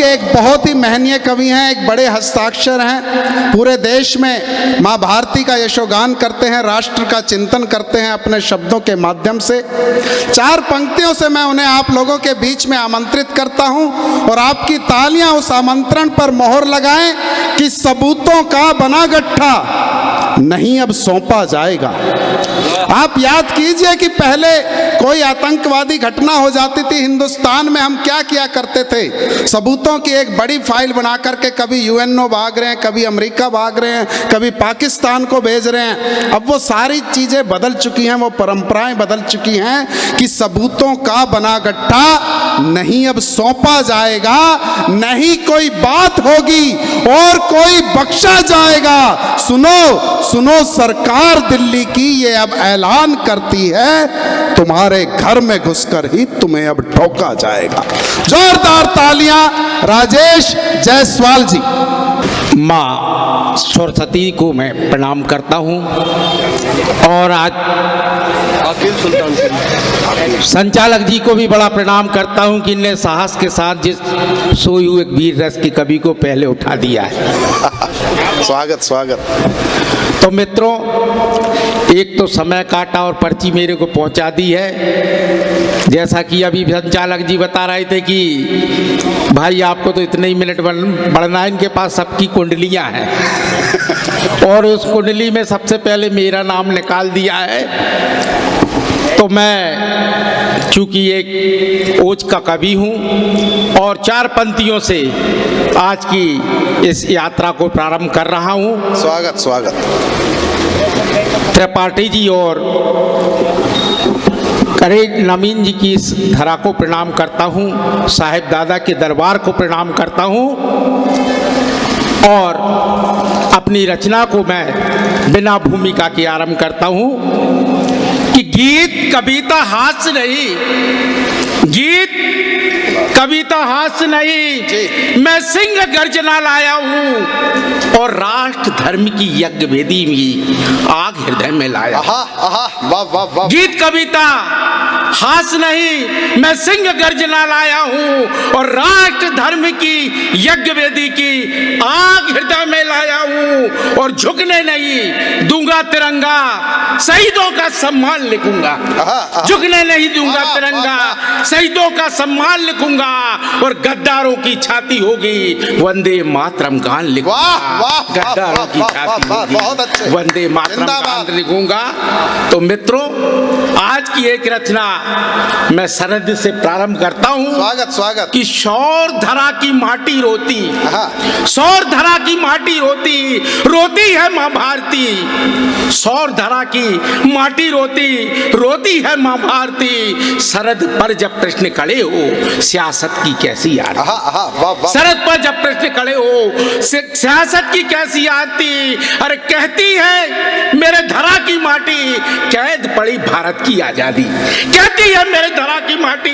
के एक बहुत ही महनीय कवि हैं, एक बड़े हस्ताक्षर हैं, पूरे देश में माँ भारती का यशोगान करते हैं, राष्ट्र का चिंतन करते हैं अपने शब्दों के माध्यम से। 4 पंक्तियों से मैं उन्हें आप लोगों के बीच में आमंत्रित करता हूं और आपकी तालियां उस आमंत्रण पर मोहर लगाएं कि सबूतों का बना गट्ठा नहीं अब सौंपा जाएगा। आप याद कीजिए कि पहले कोई आतंकवादी घटना हो जाती थी हिंदुस्तान में, हम क्या किया करते थे, सबूतों की एक बड़ी फाइल बना करके कभी यूएनओ भाग रहे हैं, कभी अमेरिका भाग रहे हैं, कभी पाकिस्तान को भेज रहे हैं। अब वो सारी चीजें बदल चुकी हैं, वो परंपराएं बदल चुकी हैं कि सबूतों का बना गट्ठा नहीं अब सौंपा जाएगा, नहीं कोई बात होगी और कोई बख्शा जाएगा। सुनो सुनो सरकार दिल्ली की ये अब ऐलान करती है, तुम्हारे घर में घुसकर ही तुम्हें अब ठोका जाएगा। जोरदार तालियां राजेश जायसवाल जी। माँ सरस्वती को मैं प्रणाम करता हूँ और आज संचालक जी को भी बड़ा प्रणाम करता हूँ कि इनने साहस के साथ जिस सोई हुए वीर रस की कवि को पहले उठा दिया है। स्वागत स्वागत। तो मित्रों, एक तो समय काटा और पर्ची मेरे को पहुंचा दी है। जैसा कि अभी संचालक जी बता रहे थे कि भाई आपको तो इतने ही मिनट बढ़ना है, इनके पास सबकी कुंडलियां हैं और उस कुंडली में सबसे पहले मेरा नाम निकाल दिया है। तो मैं चूंकि एक ओज का कवि हूँ और 4 पंक्तियों से आज की इस यात्रा को प्रारंभ कर रहा हूँ। स्वागत स्वागत। त्रिपाठी जी और करे नवीन जी की इस धरा को प्रणाम करता हूँ, साहिब दादा के दरबार को प्रणाम करता हूँ और अपनी रचना को मैं बिना भूमिका के आरंभ करता हूँ कि गीत कविता हास्य नहीं, गीत कविता हास्य नहीं, मैं सिंह गर्जना लाया हूँ और राष्ट्र धर्म की यज्ञ वेदी भी आग हृदय में लाया। वाह वाह वाह। गीत कविता हास नहीं, मैं सिंह गर्जना लाया हूँ और राष्ट्र धर्म की यज्ञ वेदी की आग हृदय में लाया हूँ और झुकने नहीं दूंगा तिरंगा, शहीदों का सम्मान लिखूंगा। झुकने नहीं दूंगा तिरंगा, शहीदों का सम्मान लिखूंगा और गद्दारों की छाती होगी वंदे मातरम गान लिखूंगा। गद्दारों की छाती होगी वंदे मातरम गान लिखूंगा। तो मित्रों, आज की एक रचना मैं सरहद से प्रारंभ करता हूँ। स्वागत स्वागत। कि शौर धरा की माटी रोती, शौर धरा की माटी रोती, रोती है माँ भारती। शौर धरा की माटी रोती, रोती है माँ भारती। सरहद पर जब प्रश्न खड़े हो सियासत की कैसी आती, सरहद पर जब प्रश्न खड़े हो सियासत की कैसी आती। अरे कहती है मेरे धरा की माटी कैद पड़ी भारत की आजादी, कहती है मेरे धरा की माटी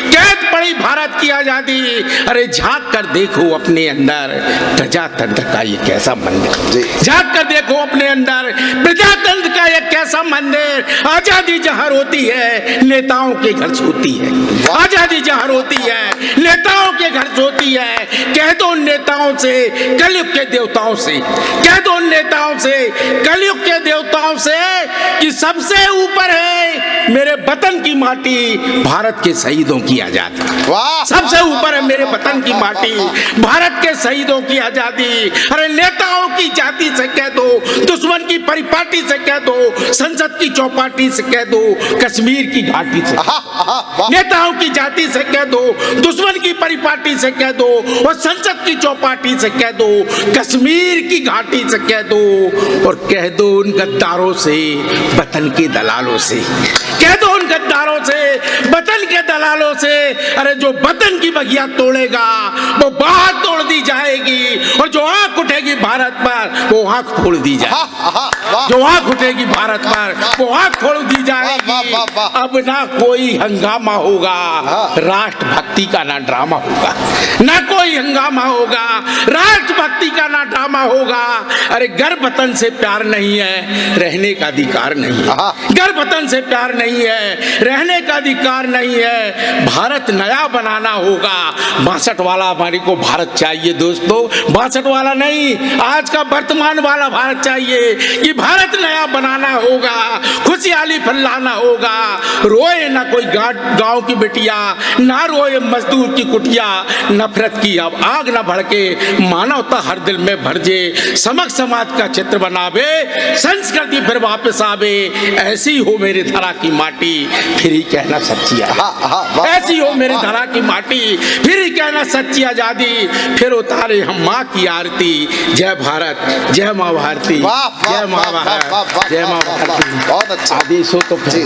कैद पड़ी भारत की आजादी। अरे झांक कर देखो अपने अंदर प्रजातंत्र का ये कैसा मंदिर, झांक कर देखो अपने अंदर प्रजातंत्र का ये कैसा मंदिर। आजादी जहाँ होती है नेताओं के घर सोती है, आजादी जहाँ होती है नेताओं के घर सोती है। कह दो नेताओं से कलयुग के देवताओं से, कह दो नेताओं से कलयुग के देवताओं से कि सबसे ऊपर है मेरे वतन की माटी, भारत के शहीदों की आजादी। सबसे ऊपर है मेरे वतन की माटी, भारत के शहीदों की आजादी। अरे नेताओं की जाति से कह दो, दुश्मन की परिपाटी से कह दो, संसद की चौपाटी से कह दो, कश्मीर की घाटी से, नेताओं की जाति से कह दो, दुश्मन की परिपाटी से कह दो और संसद की चौपाटी से कह दो, कश्मीर की घाटी से कह दो और कह दो उन गद्दारों से वतन के दलालों से, कह दो उन गद्दारों से वतन के दलालों से। अरे जो वतन की बगिया तोड़ेगा वो बात तोड़ दी जाएगी और जो आंख उठेगी भारत पर वो आंख फोड़ दी जाए। वाह जो आंख उठेगी भारत पर वो आंख फोड़ दी जाएगी। वाह, वाह। अब ना कोई हंगामा होगा, राष्ट्रभक्ति का ना ड्रामा होगा, ना कोई हंगामा होगा, राष्ट्रभक्ति का ना ड्रामा होगा। अरे गर्व वतन से प्यार नहीं है, रहने का अधिकार नहीं है। गर्व वतन से प्यार नहीं है, रहने का अधिकार नहीं है। भारत नया बनाना होगा। 62 वाला हमारे को भारत चाहिए दोस्तों, 62 वाला नहीं, आज का वर्तमान वाला भारत चाहिए कि भारत नया बनाना होगा, खुशहाली फैलाना होगा। रोए ना कोई गांव की बिटिया, ना रोए मजदूर की कुटिया। नफरत की अब आग ना भड़के, मानवता हर दिल में भरजे। समक समाज का चित्र बनावे, संस्कृति फिर वापस आवे। ऐसी हो मेरे धरा की माटी, फिर ही कहना सच्ची आजादी। ऐसी हो मेरे धरा की माटी, फिर ही कहना सच्ची आजादी। फिर उतारे हम माँ की आरती। जय भारत, जय माँ भारती, जय माँ भारत, जय माँ भारती। बहुत अच्छा। आदेश हो तो जी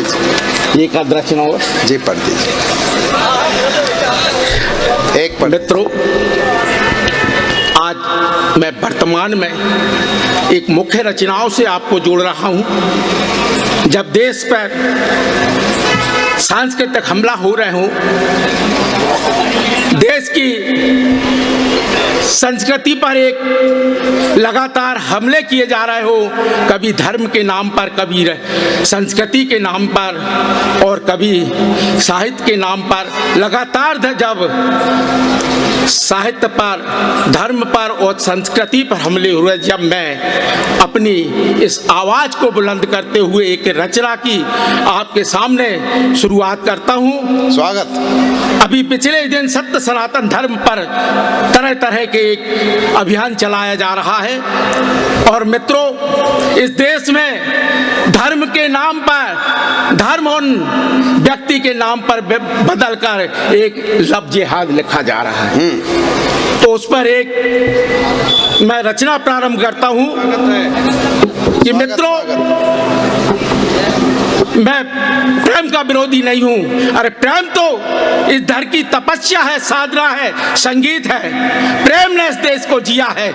एक आध रचना हो जी पढ़ दीजिए। एक पढ़। मित्रों, आज मैं वर्तमान में एक मुख्य रचनाओं से आपको जोड़ रहा हूं। जब देश पर सांस्कृतिक हमला हो रहे हो, देश की संस्कृति पर एक लगातार हमले किए जा रहे हो, कभी धर्म के नाम पर, कभी संस्कृति के नाम पर और कभी साहित्य के नाम पर, लगातार जब साहित्य पर, धर्म पर और संस्कृति पर हमले हुए, जब मैं अपनी इस आवाज को बुलंद करते हुए एक रचना की आपके सामने शुरुआत करता हूं। स्वागत। अभी पिछले दिन सत्य सनातन धर्म पर तरह तरह के एक अभियान चलाया जा रहा है और मित्रों, इस देश में धर्म के नाम पर, धर्म और व्यक्ति के नाम पर बदलकर एक लफ्ज़ जिहाद लिखा जा रहा है। तो उस पर एक मैं रचना प्रारंभ करता हूं कि मित्रों, मैं प्रेम का विरोधी नहीं हूं। अरे प्रेम तो इस धर की तपस्या है, साधना है, संगीत है। प्रेम ने इस देश को जिया है,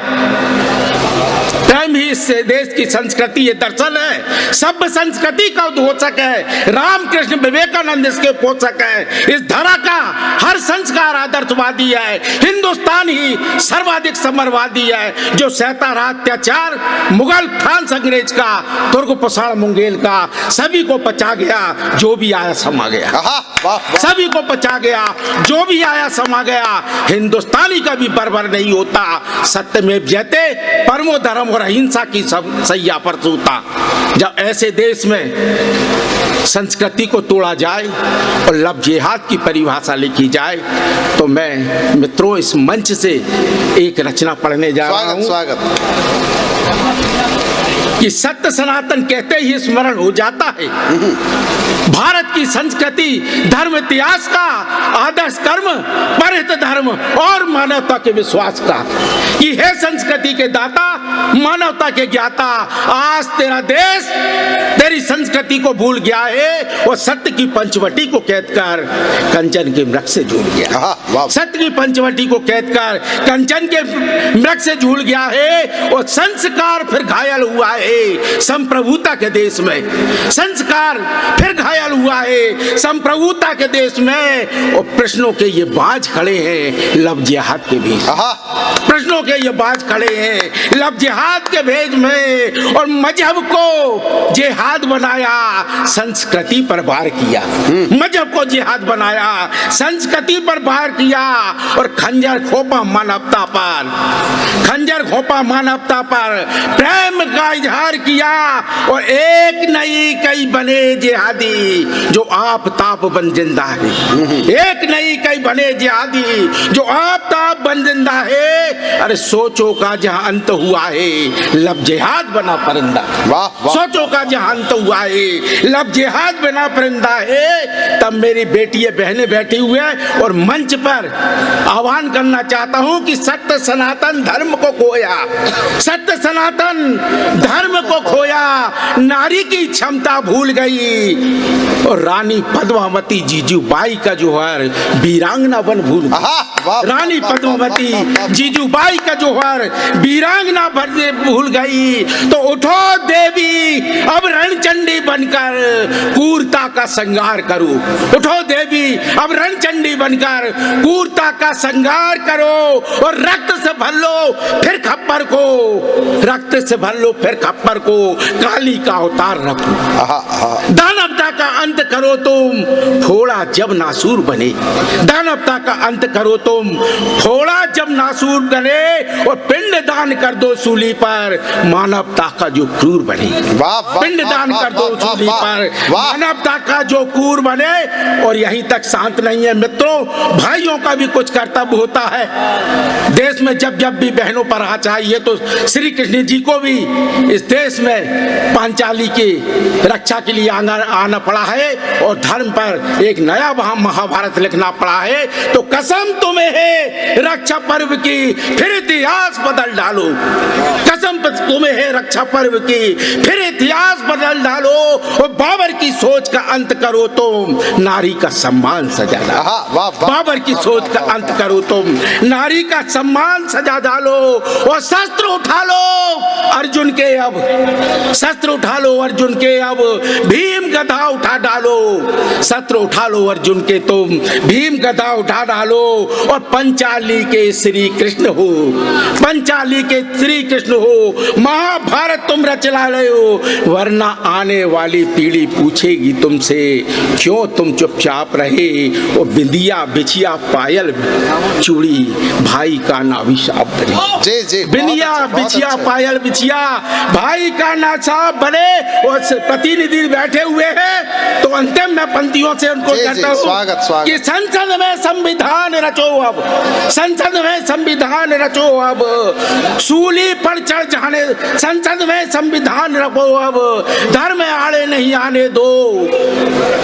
प्रेम ही इस देश की संस्कृति, ये दर्शन है। सभ्य संस्कृति का उद्घोषक है, रामकृष्ण विवेकानंद इसके पोषक है। इस धरा का हर संस्कार आदर्शवादी है। हिंदुस्तान ही सर्वाधिक समरवादी है, जो सहता रहा अत्याचार मुगल, फ्रांस, अंग्रेज का, तुर्क, पाषाण, मुंगेल का। सभी को पचा गया, जो भी आया समा गया। सभी को पचा गया, जो भी आया समा गया। हिंदुस्तानी कभी बर्बर नहीं होता, सत्य में जयते परमो धर्म और अहिंसा की सब सैया पर सूता। जब ऐसे देश में संस्कृति को तोड़ा जाए और लफ्ज़ जिहाद की परिभाषा लिखी जाए, तो मैं मित्रों इस मंच से एक रचना पढ़ने जा रहा हूं। स्वागत। कि सत्य सनातन कहते ही स्मरण हो जाता है भारत की संस्कृति, धर्म, इतिहास का, आदर्श कर्म, परहित धर्म और मानवता के विश्वास का। ये है संस्कृति के दाता, मानवता के ज्ञाता। आज तेरा देश तेरी संस्कृति को भूल गया है और सत्य की पंचवटी को कैद कर कंचन के मृग से जुड़ गया। सत्य की पंचवटी को कैद कर कंचन के मृग से जुड़ गया है और संस्कार फिर घायल हुआ है संप्रभुता के देश में। संस्कार फिर घायल हुआ है संप्रभुता के देश में। और प्रश्नों के ये बाज खड़े हैं लफ्ज़ जिहाद के बीच। प्रश्नों के ये बाज खड़े हैं लफ्ज़ जिहाद के भेज में। और मजहब को जिहाद बनाया, संस्कृति पर वार किया। मजहब को जिहाद बनाया, संस्कृति पर वार किया। और खंजर खोपा मानवता पर, खंजर खोपा मानवता पर। प्रेम का इजहार किया और एक नई कई बने जिहादी जो आप ताप बन जिंदा है। एक नई कई बने जिहादी जो आप ताप बन जिंदा है। अरे सोचो का जहां अंत हुआ है लफ्ज़ जिहाद बना परिंदा। सोचो का जहां अंत हुआ है लफ्ज़ जिहाद बना परिंदा है। तब मेरी बेटी बहनें बैठी हुए और मंच पर आह्वान करना चाहता हूं कि सत्य सनातन धर्म को खोया, सत्य सनातन धर्म को खोया। नारी की क्षमता भूल गई और रानी पद्मावती जीजूबाई का जो है वीरांगना बन भूल गई। वाह, रानी वाह, पद्मावती वाह, वाह, वाह। जीजूबाई का जोहर वीरांगना भरने भूल गई तो उठो देवी अब रणचंडी बनकर क्रूरता का संहार करो। उठो देवी अब रणचंडी बनकर क्रूरता का संहार करो और रक्त से भर लो फिर खप्पर को, रक्त से भर लो फिर खप्पर को, काली का अवतार रखो। दानवता का अंत करो तुम, फोड़ा जब नासूर बने। दानवता का अंत करो तुम, फोड़ा जब नासूर बने और पिंड दान कर दो सूली पर, मानवता का जो क्रूर बने। पिंड दान कर दो सूली पर, मानवता का जो क्रूर बने। और यहीं तक शांत नहीं है मित्रों, भाइयों का भी कुछ कर्तव्य होता है। देश में जब जब भी बहनों पर आ चाहिए तो श्री कृष्ण जी को भी इस देश में पांचाली की रक्षा के लिए आना पड़ा है और धर्म पर एक नया महाभारत लिखना पड़ा है। तो कसम तुम्हें है रक्षा पर्व की, फिर इतिहास बदल डालो। कसम तुम्हें है रक्षा पर्व की, फिर इतिहास बदल डालो और बाबर की सोच का अंत करो तुम, नारी का सम्मान सजा डालो। बाबर की सोच का अंत करो तुम, नारी का सम्मान सजा डालो और शस्त्र उठा लो अर्जुन के अब, शस्त्र उठा लो अर्जुन के अब, भीम गदा उठा डालो। शस्त्र उठा लो अर्जुन के तुम, भीम गदा उठा डालो और पंचाली के श्री कृष्ण हो, पंचाली के श्री कृष्ण हो। महाभारत तुम रचला रहे हो, वरना आने वाली पीढ़ी पूछेगी तुमसे क्यों तुम चुपचाप रहे। और बिंदिया बिछिया पायल चूड़ी भाई का नाभिशाप बने। जी जी, बिंदिया बिछिया पायल बिछिया भाई का नाशाप बने। और प्रतिनिधि बैठे हुए हैं तो अंतिम में पंक्तियों से उनको कहता हूं कि संसद में संविधान रचो अब, संसद में संविधान रचो अब, सूली पर चढ़ जाने संसद में संविधान रखो अब, धर्म आड़े नहीं आने दो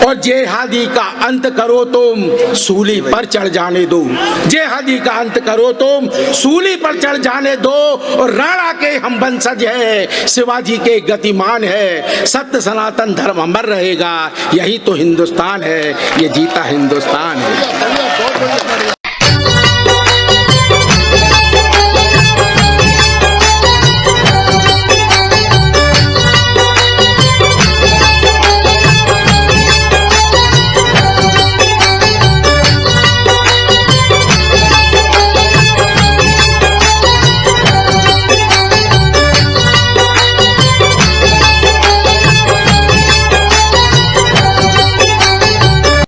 और जेहादी का अंत करो तुम, सूली पर चढ़ जाने दो। जेहादी का अंत करो तुम, सूली पर चढ़ जाने दो। और राणा के हम वंशज है, शिवाजी के गतिमान है, सत्य सनातन धर्म अमर रहेगा। यही तो हिंदुस्तान है, ये जीता हिंदुस्तान है।